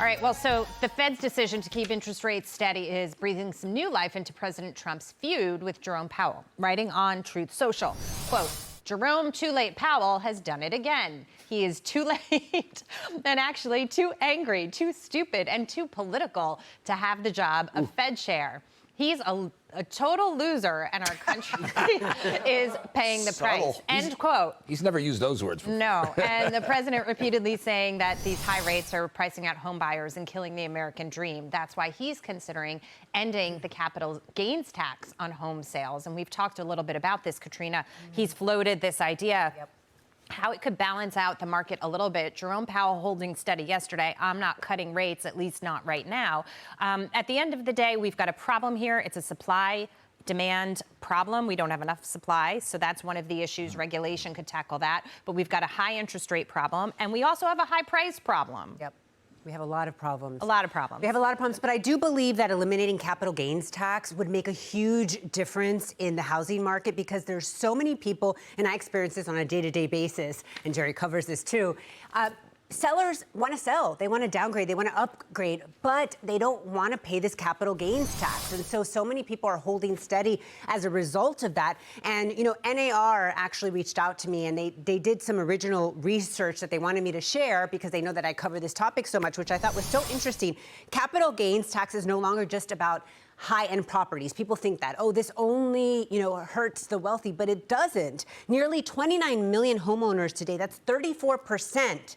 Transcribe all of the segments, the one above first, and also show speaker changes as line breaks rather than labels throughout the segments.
All right, well, so the Fed's decision to keep interest rates steady is breathing some new life into President Trump's feud with Jerome Powell, writing on Truth Social. Quote, Jerome Too Late Powell has done it again. He is too late and actually too angry, too stupid, and too political to have the job of Fed Chair. He's a total loser, and our country is paying the price. End quote.
He's never used those words before.
No, and the president repeatedly saying that these high rates are pricing out home buyers and killing the American dream. That's why he's considering ending the capital gains tax on home sales. And we've talked a little bit about this, Katrina. He's floated this idea.
Yep.
How it could balance out the market a little bit. Jerome Powell holding steady yesterday. I'm not cutting rates, at least not right now. At the end of the day, we've got a problem here. It's a supply-demand problem. We don't have enough supply, so that's one of the issues. Regulation could tackle that. But we've got a high interest rate problem, and we also have a high price problem.
Yep. We have a lot of problems.
A lot of problems.
We have a lot of problems, but I do believe that eliminating capital gains tax would make a huge difference in the housing market because there's so many people, and I experience this on a day-to-day basis, and Jerry covers this too. Sellers want to sell, they want to downgrade, they want to upgrade, but they don't want to pay this capital gains tax. And so many people are holding steady as a result of that. And, you know, NAR actually reached out to me and they did some original research that they wanted me to share because they know that I cover this topic so much, which I thought was so interesting. Capital gains tax is no longer just about high-end properties. People think that, oh, this only, hurts the wealthy, but it doesn't. Nearly 29 million homeowners today, that's 34%.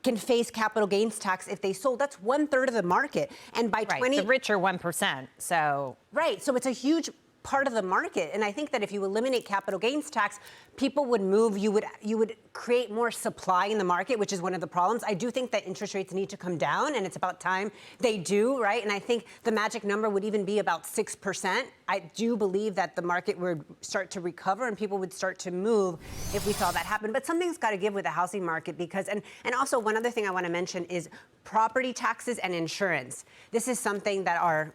Can face capital gains tax if they sold. That's 1/3 of the market. And by
the richer 1%. So
so it's a huge part of the market. And I think that if you eliminate capital gains tax, people would move. You would create more supply in the market, which is one of the problems. I do think that interest rates need to come down, and it's about time they do, right? And I think the magic number would even be about 6%. I do believe that the market would start to recover and people would start to move if we saw that happen. But something's got to give with the housing market because, and also one other thing I want to mention is property taxes and insurance. This is something that our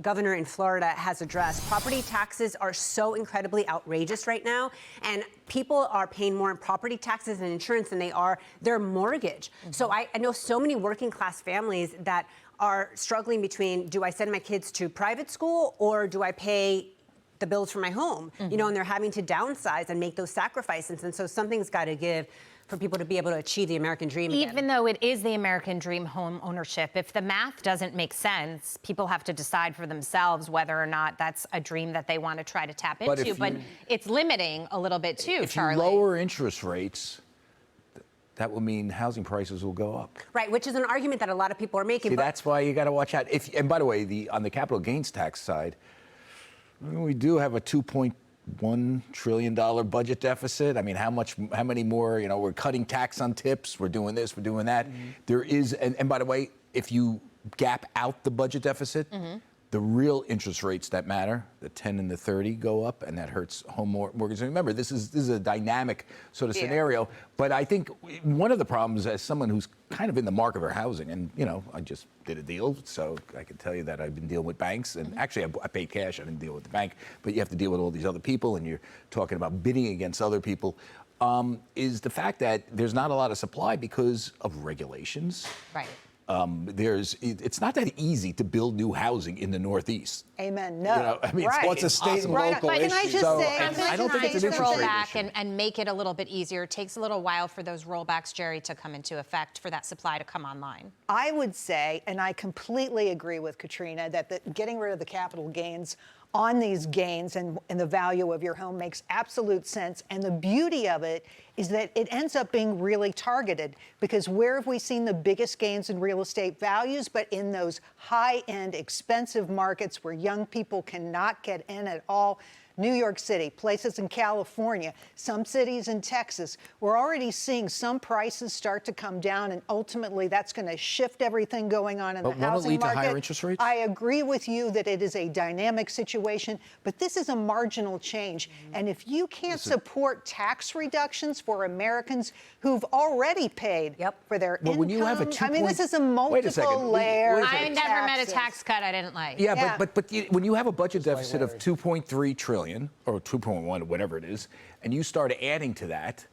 governor in Florida has addressed. Property taxes are so incredibly outrageous right now, and people are paying more in property taxes and insurance than they are their mortgage. So I know so many working class families that are struggling between, do I send my kids to private school or do I pay the bills for my home? And they're having to downsize and make those sacrifices. And so something's got to give for people to be able to achieve the American dream again.
Even though it is the American dream, home ownership, if the math doesn't make sense, people have to decide for themselves whether or not that's a dream that they want to try to tap into. But it's limiting a little bit too, Charlie.
If you lower interest rates, that will mean housing prices will go up.
Right, which is an argument that a lot of people are making.
See, that's why you got to watch out. And by the way, on the capital gains tax side, we do have a $2.1 trillion budget deficit. I mean, how many more, we're cutting tax on tips, we're doing this, we're doing that. There is, and by the way, if you gap out the budget deficit, the real interest rates that matter, the 10 and the 30 go up, and that hurts home mortgages. Remember, this is a dynamic sort of scenario. But I think one of the problems, as someone who's kind of in the market for housing, and I just did a deal, so I can tell you that I've been dealing with banks, and actually I paid cash, I didn't deal with the bank, but you have to deal with all these other people, and you're talking about bidding against other people, is the fact that there's not a lot of supply because of regulations.
Right.
It's not that easy to build new housing in the Northeast.
Amen. No.
It's a state and local issue.
Can I just say,
I don't think it's an interest rate
rollback
issue.
and make it a little bit easier. It takes a little while for those rollbacks, Jerry, to come into effect, for that supply to come online.
I would say, and I completely agree with Katrina, that getting rid of the capital gains on these gains and the value of your home makes absolute sense. And the beauty of it is that it ends up being really targeted, because where have we seen the biggest gains in real estate values but in those high-end, expensive markets where young people cannot get in at all? New York City, places in California, some cities in Texas. We're already seeing some prices start to come down, and ultimately that's going to shift everything going on in the housing market.
But won't it lead to higher interest rates?
I agree with you that it is a dynamic situation, but this is a marginal change. And if you can't support tax reductions for Americans who've already paid for their income,
when you have
this is a multiple layer.
I never met a tax cut I didn't like.
Yeah. But when you have a budget deficit of $2.3 trillion, or 2.1, whatever it is, and you start adding to that,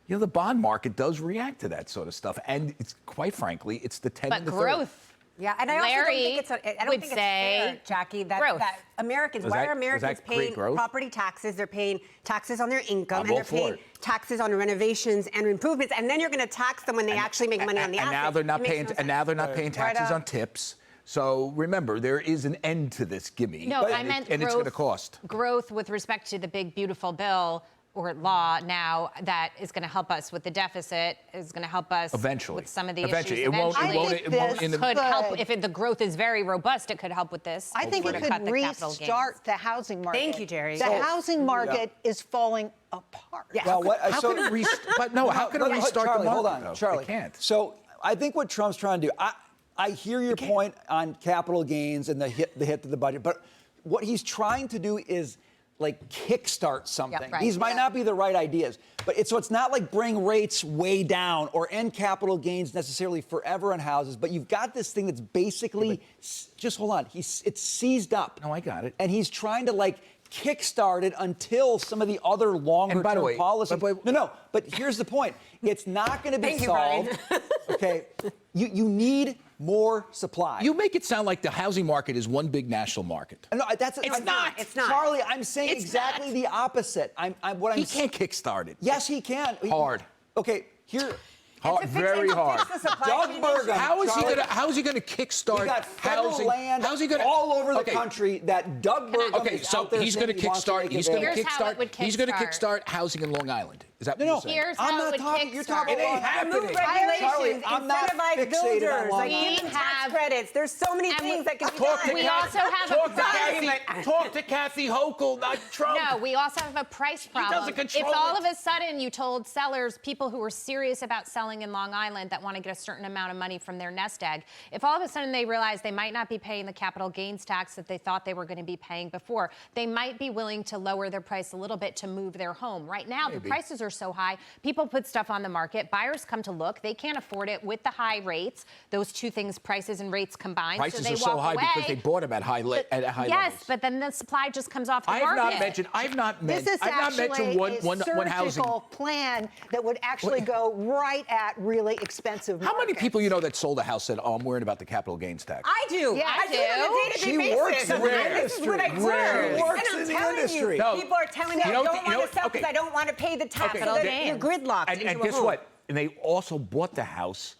the bond market does react to that sort of stuff. And it's quite frankly, it's the 10 and the 30.
But growth
Yeah, and I also don't
Larry
think
would
it's
say
fair, Jackie,
growth.
that Americans,
Does
why
that-
are
does
Americans
that create
paying
growth?
property taxes? They're paying taxes on their income,
I'm
and
all
they're
for
paying
it.
taxes on renovations and improvements, and then you're going to tax them when they actually make money on the
and
assets.
now they're not
It makes
paying.
no
And
sense.
now they're not paying taxes
up.
on tips. So remember, there is an end to this gimme.
No, I
and
meant
and
growth,
it's going to cost.
growth with respect to the big, beautiful bill or law now that is going to help us with the deficit, is going to help us
Eventually.
with some of the
Eventually.
issues.
It won't-
it won't-
it won't in the-
could help.
Good.
If the growth is very robust, it could help with this.
I think
Or
it
to
could
cut the capital gains.
restart the housing market.
Thank you, Jerry.
The
So-
housing market is falling apart.
Yeah.
Well, what,
How can it restart? No, how can it restart
Charlie,
the market?
hold on,
though?
Charlie.
It can't.
So I think what Trump's trying to do, I hear your point on capital gains and the hit to the budget, but what he's trying to do is like kickstart something.
right.
These might not be the right ideas, but it's not like bring rates way down or end capital gains necessarily forever on houses. But you've got this thing that's basically just hold on. It's seized up.
No, I got it.
And he's trying to like kickstart it until some of the other longer
And by the
term
way,
policies.
but-
No. But here's the point. It's not going to be
Thank you, Brian.
solved. Okay. You need more supply.
You make it sound like the housing market is one big national market.
No,
It's not.
It's not.
Charlie, I'm saying
It's
exactly
not.
the opposite.
He can't kickstart it.
Yes, he can.
Hard.
Okay, here.
Hard,
And to fix-
very
and to
hard.
fix the supply
Doug
chain
Burgum.
issue-
How is
Charlie,
he gonna kickstart
We got federal
housing?
land
How's he gonna
all over the
Okay.
country that Doug Burgum
Okay,
is
so
out there
he's going to
saying he wants
kickstart.
make
He's going to
available.
Here's how it would
kickstart. He's going to
kickstart.
kickstart housing in Long Island. Is that what
No,
you're saying?
Here's
I'm
how
not
it would
talking. You're talking
kickstart.
It ain't
about
happening.
Remove
Charlie,
regulations,
I'm not
incentivize
fixated on
builders,
Long
like
Island.
give them
We
tax
have-
credits. There's so many
And
things that can be
Talk to
done.
We also have a
talk to
price.
Kathy. Talk to Kathy Hochul, not Trump.
No, we also have a price problem.
doesn't control
If all
it.
of a sudden you told sellers, people who were serious about selling in Long Island that want to get a certain amount of money from their nest egg, if all of a sudden they realize they might not be paying the capital gains tax that they thought they were going to be paying before, they might be willing to lower their price a little bit to move their home. Right now, the prices are so high, people put stuff on the market, buyers come to look, they can't afford it with the high rates, those two things, prices and rates combined,
Prices
so they
are so
walk
high
away.
because they bought them at high
Yes,
levels.
but then the supply just comes off the
I've
market.
not
This is
mentioned
actually
one
a
housing.
surgical plan that would actually go right at really expensive
How many
markets.
people you know that sold a house said, "Oh, I'm worried about the capital gains tax"?
I do.
Yeah,
I
I
do it on a
do.
day-to-day
She
basis.
works in the
This is what I
industry.
do.
Rarely.
She works
And I'm
in the
telling
industry.
You,
No.
people are telling me
You
I
know
don't
what-
want to
okay.
sell because I don't want to pay the tax.
Okay,
So that
then-
you're gridlocked
And
into a
guess
home.
what? And they also bought the house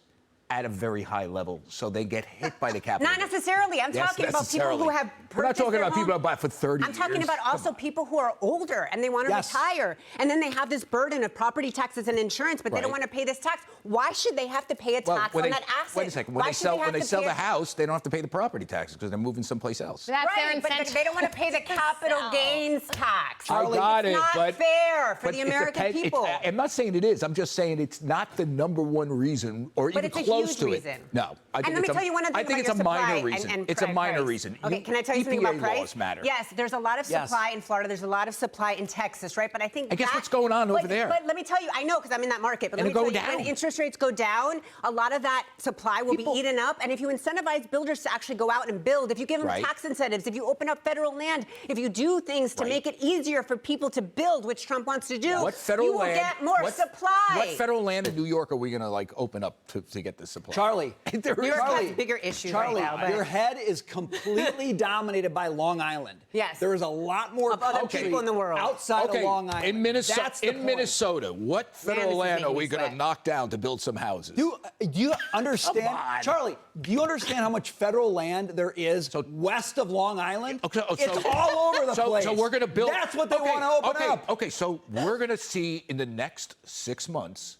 at a very high level, so they get hit by the capital.
Not necessarily. I'm
Yes,
talking about people
necessarily.
who have
We're not
purchased
talking
their
about people
home.
who bought for 30
I'm talking
years.
about
Come
also
on.
people who are older and they want to
Yes.
retire. And then they have this burden of property taxes and insurance, but they don't
Right.
want to pay this tax. Why should they have to pay a tax
when
on
they,
that asset?
wait a second.
Why
When they
should
sell
have to
the
pay a-
house, they don't have to pay the property taxes because they're moving someplace else.
That's their
Right, but
incentive.
they don't want to pay the capital
sell.
gains tax.
I got
it's
it,
not
but
fair for
but
the
it
American
depends-
people.
I'm not saying it is. I'm just saying it's not the number one reason, or
But
even
it's a
close
huge
to
reason.
it. No, I think
And let me
it's
tell you one other
I
thing
think
about
it's a
your supply
minor
and-
reason.
and
It's a minor
price.
reason.
Okay, can I tell you something about
EPA
price?
laws matter.
Yes, there's a lot of
Yes.
supply in Florida. There's a lot of supply in Texas, right? But I think
And guess
that-
what's going on over
but-
there?
But let me tell you, I know because I'm in that market. But
And
let me
it'll
tell
go
you, when
down.
interest rates go down, a lot of that supply will
People-
be eaten up. And if you incentivize builders to actually go out and build, if you give them
Right.
tax incentives, if you open up federal land, if you do things to
Right.
make it easier for people to build, which Trump wants to do,
What federal
you will
land?
get more
what,
supply.
What federal land in New York are we going to like open up to get this supply?
Charlie,
There
New York
Charlie,
has bigger issues
Charlie,
right now. But
your head is completely dominated by Long Island.
Yes.
There is a lot more
Of other
country
people in the world.
outside
Okay,
of Long Island.
in Minnesota,
That's the point.
what
this
federal
is
land are
making
we
me
going to
sweat.
knock down to build some houses?
Do you understand,
Come on.
Charlie? Do you understand how much federal land there is west of Long Island?
Okay,
It's all over the place.
So we're going to build.
That's what they want to open up.
Okay, so we're going to see in the next 6 months,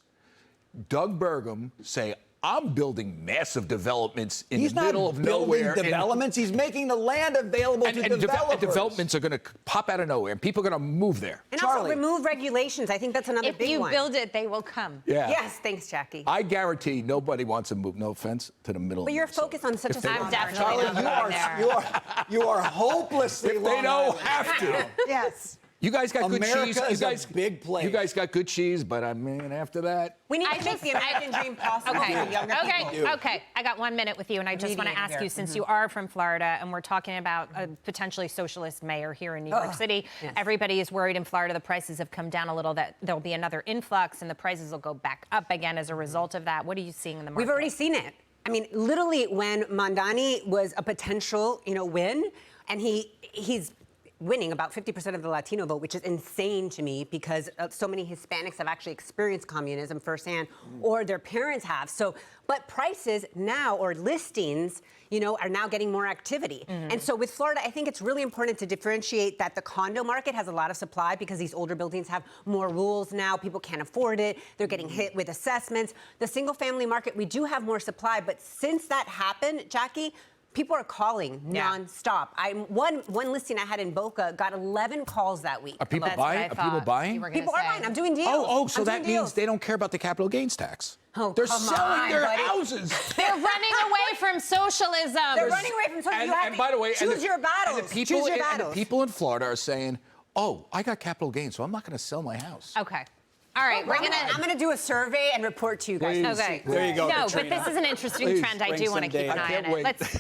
Doug Burgum say, "I'm building massive developments in
He's
the middle
not
of
building
nowhere."
developments. He's making the land available to developers.
developments are going to pop out of nowhere, and people are going to move there.
And also
Charlie.
remove regulations. I think that's another
If
big
you
one.
build it, they will come.
Yeah.
Yes, thanks, Jackie.
I guarantee nobody wants to move. No offense to the middle.
But
of
you're
Minnesota.
focused on such a
If they
small
I'm
don't-
definitely
Charlie,
not
you
going
are,
there.
you are hopelessly
If
Long
they don't
Island.
have to.
Yes.
You guys got good
America
cheese.
is
you
a
guys,
big place.
You guys got good cheese, but I mean, after that,
We need to make the American dream possible
Okay.
for younger people.
Okay. I got 1 minute with you, and I just want to
Mediator
ask
here.
you, since you are from Florida, and we're talking about a potentially socialist mayor here in New York City.
yes.
Everybody is worried in Florida the prices have come down a little. That there'll be another influx, and the prices will go back up again as a result of that. What are you seeing in the market?
We've already seen it. I mean, literally, when Mondani was a potential, win, and he's winning about 50% of the Latino vote, which is insane to me because so many Hispanics have actually experienced communism firsthand, or their parents have. So, but prices now, or listings, are now getting more activity. And so with Florida, I think it's really important to differentiate that the condo market has a lot of supply because these older buildings have more rules now. People can't afford it. They're getting hit with assessments. The single family market, we do have more supply, but since that happened, Jackie, people are calling nonstop. One listing I had in Boca got 11 calls that week.
Are people buying? Are people buying?
People are buying. I'm doing deals.
So that means they don't care about the capital gains tax.
Oh,
they're
come
selling
on,
their
buddy.
houses.
They're running away from socialism.
They're running away from socialism.
And by the way,
choose your battles.
And the people,
choose your
and
battles.
the people in Florida are saying, "Oh, I got capital gains, so I'm not going to sell my house."
Okay. All right,
I'm gonna do a survey and report to you guys.
Okay.
There you go,
No,
Katrina.
but this is an interesting
Please
trend. I
bring
do want to
some
keep an
data.
eye
I
on
can't
it.
wait.
Let's